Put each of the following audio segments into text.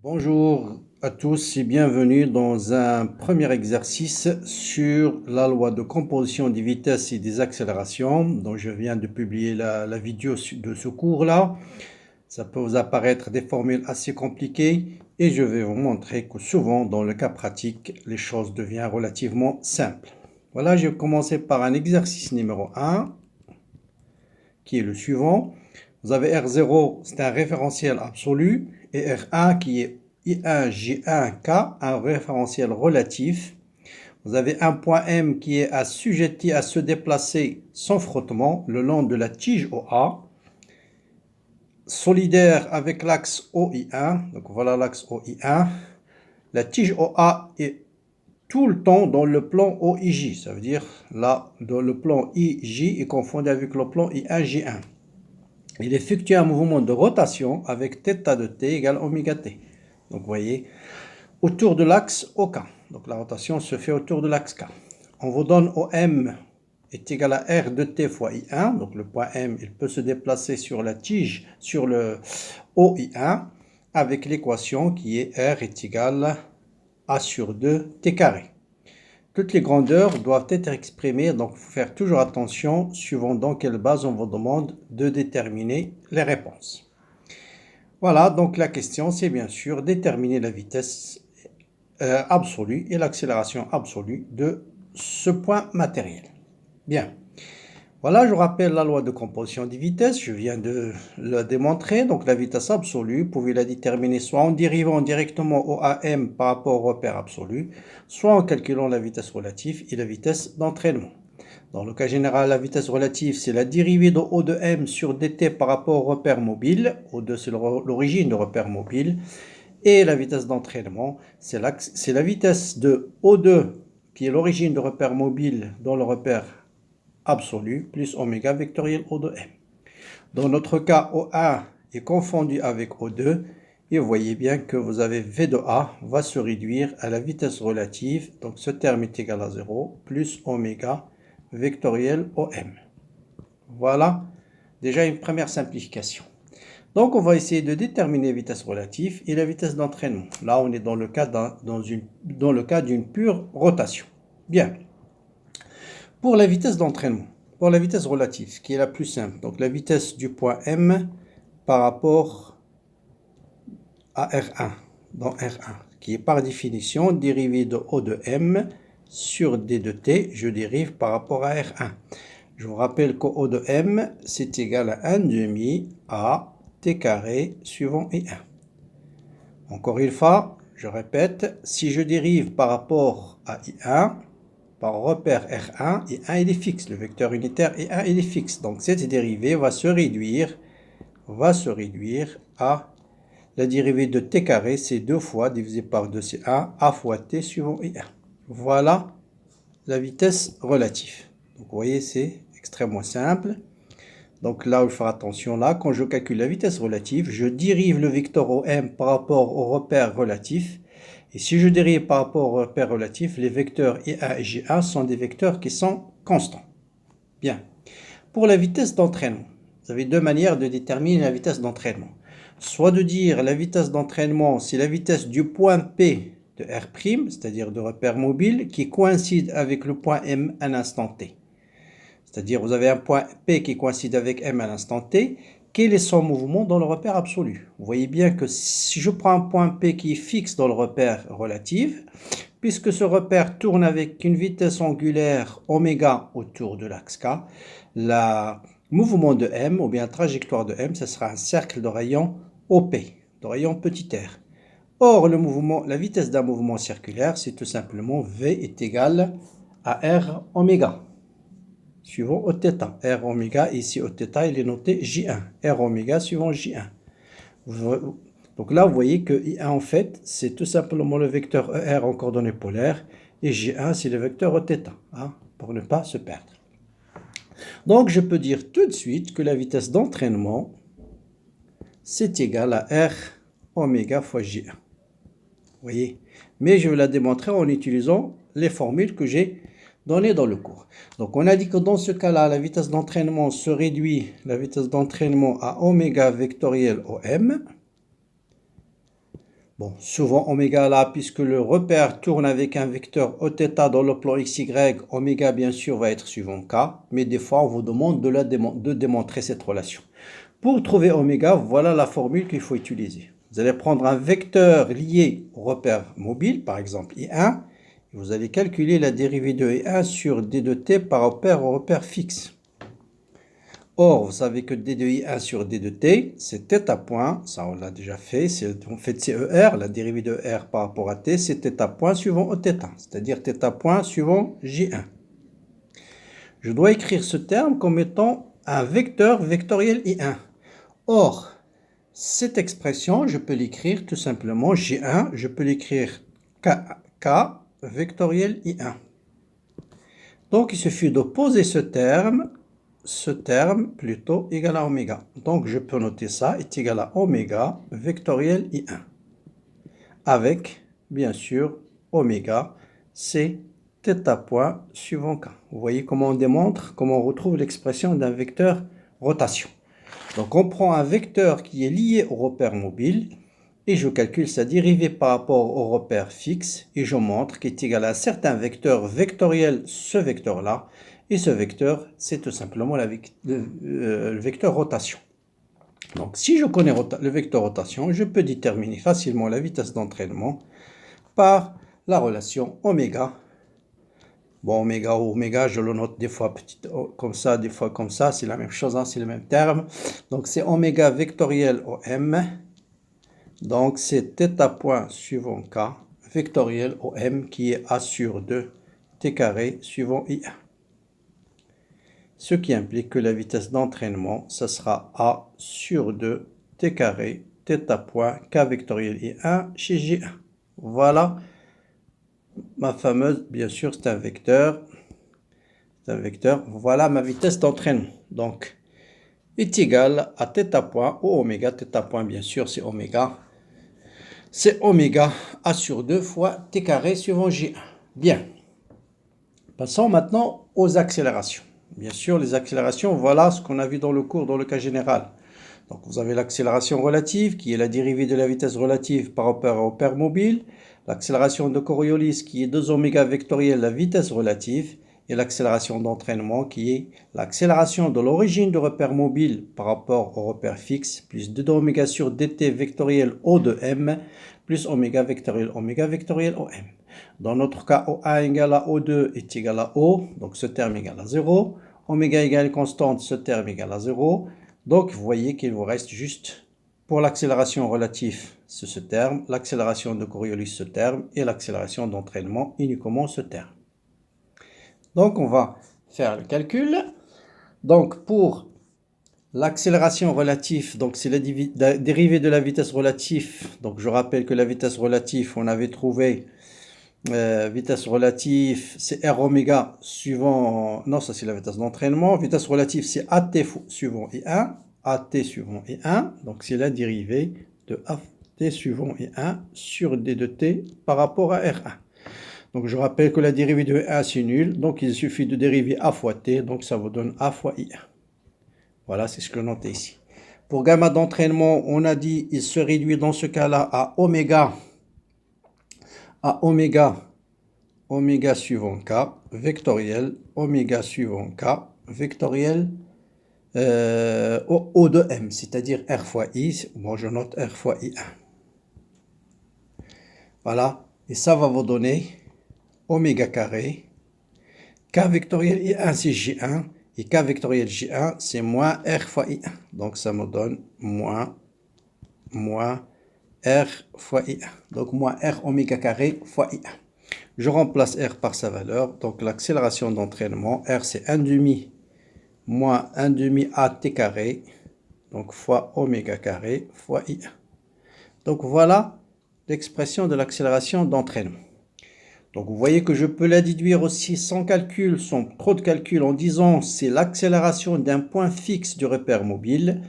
Bonjour à tous et bienvenue dans un premier exercice sur la loi de composition des vitesses et des accélérations dont je viens de publier la vidéo de ce cours-là. Ça peut vous apparaître des formules assez compliquées et je vais vous montrer que souvent dans le cas pratique, les choses deviennent relativement simples. Voilà, je vais commencer par un exercice numéro 1 qui est le suivant. Vous avez R0, c'est un référentiel absolu, et R1 qui est I1, J1, K, un référentiel relatif. Vous avez un point M qui est assujetti à se déplacer sans frottement le long de la tige OA, solidaire avec l'axe OI1, donc voilà l'axe OI1. La tige OA est tout le temps dans le plan OIJ, ça veut dire là, dans le plan IJ est confondu avec le plan I1J1. Il effectue un mouvement de rotation avec θ de t égale oméga t. Donc vous voyez, autour de l'axe OK. Donc la rotation se fait autour de l'axe K. On vous donne OM est égal à R de t fois I1. Donc le point M, il peut se déplacer sur la tige, sur le OI1, avec l'équation qui est R est égal à A sur 2 t carré. Toutes les grandeurs doivent être exprimées, donc il faut faire toujours attention, suivant dans quelle base on vous demande de déterminer les réponses. Voilà, donc la question c'est bien sûr déterminer la vitesse absolue et l'accélération absolue de ce point matériel. Bien, voilà, je rappelle la loi de composition des vitesses, je viens de le démontrer. Donc la vitesse absolue, vous pouvez la déterminer soit en dérivant directement au AM par rapport au repère absolu, soit en calculant la vitesse relative et la vitesse d'entraînement. Dans le cas général, la vitesse relative, c'est la dérivée de O de M sur dt par rapport au repère mobile. O2, c'est l'origine du repère mobile. Et la vitesse d'entraînement, c'est la vitesse de O2, qui est l'origine du repère mobile dans le repère absolu, plus oméga vectoriel O de M. Dans notre cas, O1 est confondu avec O2. Et vous voyez bien que vous avez V de A va se réduire à la vitesse relative. Donc ce terme est égal à 0, plus oméga vectoriel OM. Voilà déjà une première simplification. Donc on va essayer de déterminer la vitesse relative et la vitesse d'entraînement. Là on est dans le cas d'une pure rotation. Bien. Pour la vitesse d'entraînement, pour la vitesse relative, qui est la plus simple, donc la vitesse du point M par rapport à R1, dans R1, qui est par définition dérivée de O de M sur D de T, je dérive par rapport à R1. Je vous rappelle que O de M, c'est égal à 1 demi à T carré suivant I1. Encore une fois, je répète, si je dérive par rapport à I1, par repère R1, I1 il est fixe, le vecteur unitaire I1 il est fixe. Donc cette dérivée va se réduire à la dérivée de t carré, c'est 2 fois divisé par 2, c'est 1, a fois t suivant I1. Voilà la vitesse relative. Donc vous voyez, c'est extrêmement simple. Donc là, il faut faire attention là, quand je calcule la vitesse relative, je dérive le vecteur OM par rapport au repère relatif. Et si je dérive par rapport au repère relatif, les vecteurs I1 et J1 sont des vecteurs qui sont constants. Bien. Pour la vitesse d'entraînement, vous avez deux manières de déterminer la vitesse d'entraînement. Soit de dire la vitesse d'entraînement, c'est la vitesse du point P de R', c'est-à-dire de repère mobile, qui coïncide avec le point M à l'instant T. C'est-à-dire vous avez un point P qui coïncide avec M à l'instant T. Quel est son mouvement dans le repère absolu? Vous voyez bien que si je prends un point P qui est fixe dans le repère relatif, puisque ce repère tourne avec une vitesse angulaire oméga autour de l'axe K, le mouvement de M, ou bien trajectoire de M, ce sera un cercle de rayon OP, de rayon petit r. Or, la vitesse d'un mouvement circulaire, c'est tout simplement V est égal à R oméga, suivant Oθ. R oméga, ici Oθ, il est noté J1. R oméga suivant J1. Donc là, vous voyez que I1, en fait, c'est tout simplement le vecteur ER en coordonnées polaires, et J1, c'est le vecteur Oθ, hein, pour ne pas se perdre. Donc, je peux dire tout de suite que la vitesse d'entraînement, c'est égal à R oméga fois J1. Vous voyez? Mais je vais la démontrer en utilisant les formules que j'ai données dans le cours. Donc, on a dit que dans ce cas-là, la vitesse d'entraînement se réduit, la vitesse d'entraînement à oméga vectoriel OM, Bon, souvent oméga là, puisque le repère tourne avec un vecteur Oθ dans le plan XY, oméga bien sûr va être suivant K, mais des fois on vous demande de démontrer cette relation. Pour trouver oméga, voilà la formule qu'il faut utiliser. Vous allez prendre un vecteur lié au repère mobile, par exemple I1, et vous allez calculer la dérivée de I1 sur D de T par rapport au repère fixe. Or, vous savez que d de I1 sur d de t, c'est θ point, ça on l'a déjà fait, en fait c'est ER, la dérivée de R par rapport à t, c'est θ point suivant Oθ, c'est-à-dire θ point suivant J1. Je dois écrire ce terme comme étant un vecteur vectoriel I1. Or, cette expression, je peux l'écrire tout simplement J1, je peux l'écrire K vectoriel I1. Donc, il suffit de poser ce terme plutôt égal à oméga. Donc, je peux noter ça est égal à oméga vectoriel I1. Avec, bien sûr, oméga, c'est θ point suivant K. Vous voyez comment on démontre, comment on retrouve l'expression d'un vecteur rotation. Donc, on prend un vecteur qui est lié au repère mobile et je calcule sa dérivée par rapport au repère fixe et je montre qu'il est égal à un certain vecteur vectoriel, ce vecteur-là. Et ce vecteur, c'est tout simplement le vecteur rotation. Donc, si je connais le vecteur rotation, je peux déterminer facilement la vitesse d'entraînement par la relation oméga. Bon, oméga ou oméga, je le note des fois comme ça, des fois comme ça. C'est la même chose, hein, c'est le même terme. Donc, c'est oméga vectoriel OM. Donc, c'est θ point suivant K vectoriel OM qui est A sur 2 T carré suivant I1. Ce qui implique que la vitesse d'entraînement, ça sera A sur 2 T carré, θ point, K vectoriel I1 chez J1. Voilà ma fameuse, bien sûr, c'est un vecteur. Voilà ma vitesse d'entraînement. Donc, est égal à θ point ou oméga. θ point, bien sûr, c'est oméga. C'est oméga A sur 2 fois T carré suivant J1. Bien. Passons maintenant aux accélérations. Bien sûr, les accélérations, voilà ce qu'on a vu dans le cours, dans le cas général. Donc, vous avez l'accélération relative, qui est la dérivée de la vitesse relative par rapport au repère mobile. L'accélération de Coriolis, qui est 2 oméga vectoriel, la vitesse relative. Et l'accélération d'entraînement, qui est l'accélération de l'origine du repère mobile par rapport au repère fixe, plus 2 oméga sur dt vectoriel O de m, plus oméga vectoriel OM. Dans notre cas, OA égale à O2 est égal à O, donc ce terme égale à 0. Oméga égale constante, ce terme égale à 0. Donc, vous voyez qu'il vous reste juste, pour l'accélération relative, c'est ce terme, l'accélération de Coriolis, ce terme, et l'accélération d'entraînement, uniquement ce terme. Donc, on va faire le calcul. Donc, pour l'accélération relative, donc c'est la dérivée de la vitesse relative. Donc, je rappelle que la vitesse relative, on avait trouvé vitesse relative, c'est R oméga suivant... Non, ça c'est la vitesse d'entraînement. Vitesse relative, c'est AT suivant I1. AT suivant I1. Donc, c'est la dérivée de AT suivant I1 sur D de T par rapport à R1. Donc, je rappelle que la dérivée de I1, c'est nul. Donc, il suffit de dériver A fois T. Donc, ça vous donne A fois I1. Voilà, c'est ce que je note ici. Pour gamma d'entraînement, on a dit il se réduit dans ce cas-là à oméga oméga suivant K, vectoriel, oméga suivant K, vectoriel, O de M, c'est-à-dire R fois I. Bon, je note R fois I1. Voilà, et ça va vous donner oméga carré, K vectoriel I1 c'est J1, et K vectoriel J1 c'est moins R fois I1. Donc ça me donne moins R fois I1. Donc moins R oméga carré fois I1. Je remplace R par sa valeur. Donc l'accélération d'entraînement, R c'est 1 demi moins 1 demi AT carré. Donc fois oméga carré fois I1. Donc voilà l'expression de l'accélération d'entraînement. Donc vous voyez que je peux la déduire aussi sans calcul, sans trop de calcul, en disant c'est l'accélération d'un point fixe du repère mobile.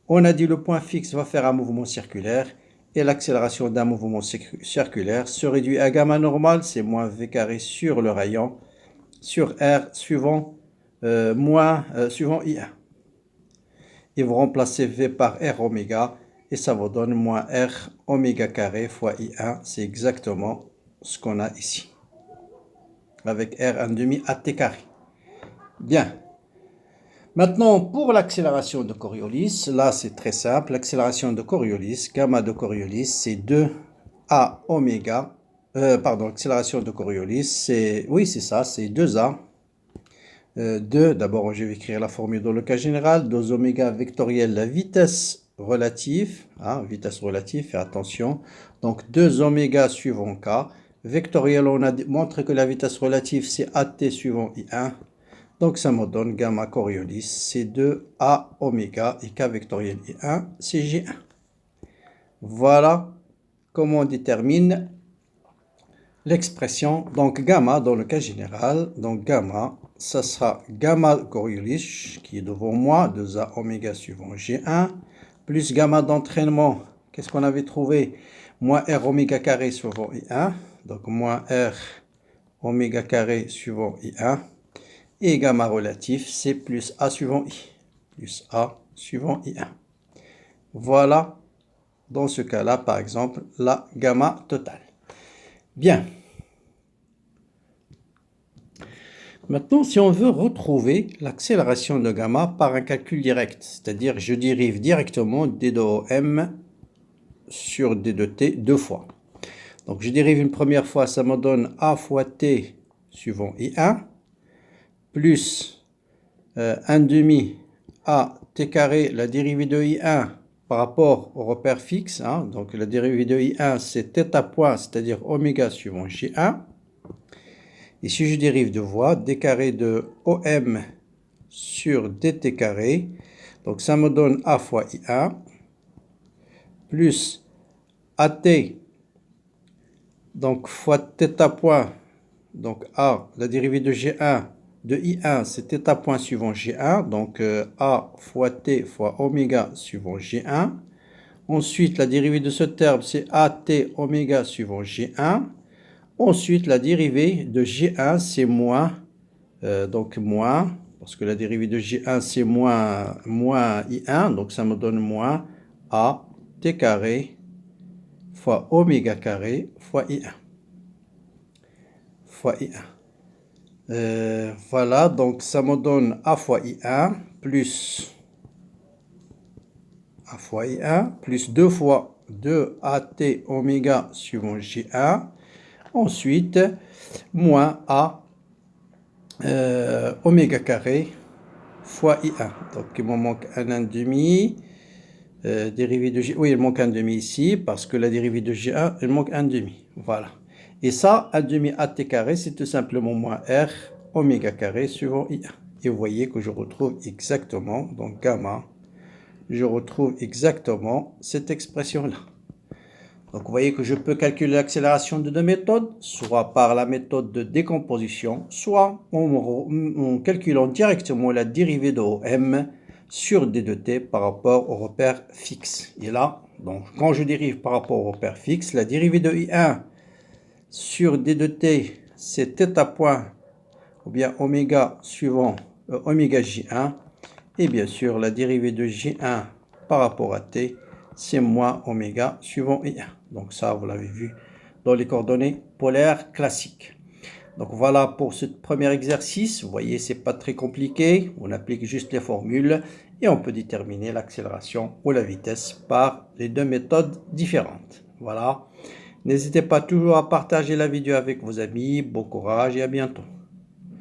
On a dit le point fixe va faire un mouvement circulaire et l'accélération d'un mouvement circulaire se réduit à gamma normale, c'est moins v carré sur le rayon, sur R suivant suivant I1. Et vous remplacez v par R oméga et ça vous donne moins R oméga carré fois I1. C'est exactement ce qu'on a ici, avec R1,5 à T carré. Bien. Maintenant, pour l'accélération de Coriolis, là c'est très simple. L'accélération de Coriolis, gamma de Coriolis, c'est 2A oméga. L'accélération de Coriolis, c'est, oui c'est ça, c'est 2A. 2, d'abord je vais écrire la formule dans le cas général, 2 oméga vectoriel, la vitesse relative, vitesse relative, fais attention. Donc 2 oméga suivant K. Vectoriel, on a montré que la vitesse relative c'est AT suivant I1. Donc ça me donne gamma Coriolis, c'est 2A oméga et K vectoriel I1, c'est G1. Voilà comment on détermine l'expression. Donc gamma dans le cas général, donc gamma, ça sera gamma Coriolis qui est devant moi, 2A oméga suivant G1, plus gamma d'entraînement, qu'est-ce qu'on avait trouvé? Moins R oméga carré suivant I1, donc moins R oméga carré suivant I1. Et gamma relatif, c'est plus A suivant I. Plus A suivant I1. Voilà, dans ce cas-là, par exemple, la gamma totale. Bien. Maintenant, si on veut retrouver l'accélération de gamma par un calcul direct, c'est-à-dire je dérive directement d de OM sur d de T deux fois. Donc je dérive une première fois, ça me donne A fois T suivant I1, plus 1,5 à t carré, la dérivée de I1 par rapport au repère fixe. Donc la dérivée de I1 c'est θ point, c'est-à-dire oméga suivant G1. Et si je dérive de voie, d carré de OM sur dt carré, donc ça me donne A fois I1, plus AT, donc fois θ point, donc A, la dérivée de G1, de I1, c'est θ point suivant G1, donc A fois T fois oméga suivant G1. Ensuite, la dérivée de ce terme, c'est AT oméga suivant G1. Ensuite, la dérivée de G1, c'est moins, parce que la dérivée de G1, c'est moins I1, donc ça me donne moins A T carré fois oméga carré fois I1. Fois I1. Voilà, donc ça me donne A fois I1 plus A fois I1 plus 2 fois 2AT oméga suivant G1. Ensuite, moins A oméga carré fois I1. Donc il me manque un 1,5. Dérivée de G. Oui, il manque un demi ici parce que la dérivée de G1, il manque un demi. Voilà. Et ça, 1,5 AT carré, c'est tout simplement moins R oméga carré suivant I1. Et vous voyez que je retrouve exactement, donc gamma, je retrouve exactement cette expression-là. Donc vous voyez que je peux calculer l'accélération de deux méthodes, soit par la méthode de décomposition, soit en calculant directement la dérivée de OM sur d de t par rapport au repère fixe. Et là, donc, quand je dérive par rapport au repère fixe, la dérivée de I1 sur d de t, c'est θ point, ou bien oméga suivant oméga J1. Et bien sûr, la dérivée de J1 par rapport à t, c'est moins oméga suivant I1. Donc ça, vous l'avez vu dans les coordonnées polaires classiques. Donc voilà pour ce premier exercice. Vous voyez, c'est pas très compliqué. On applique juste les formules et on peut déterminer l'accélération ou la vitesse par les deux méthodes différentes. Voilà. N'hésitez pas toujours à partager la vidéo avec vos amis. Bon courage et à bientôt.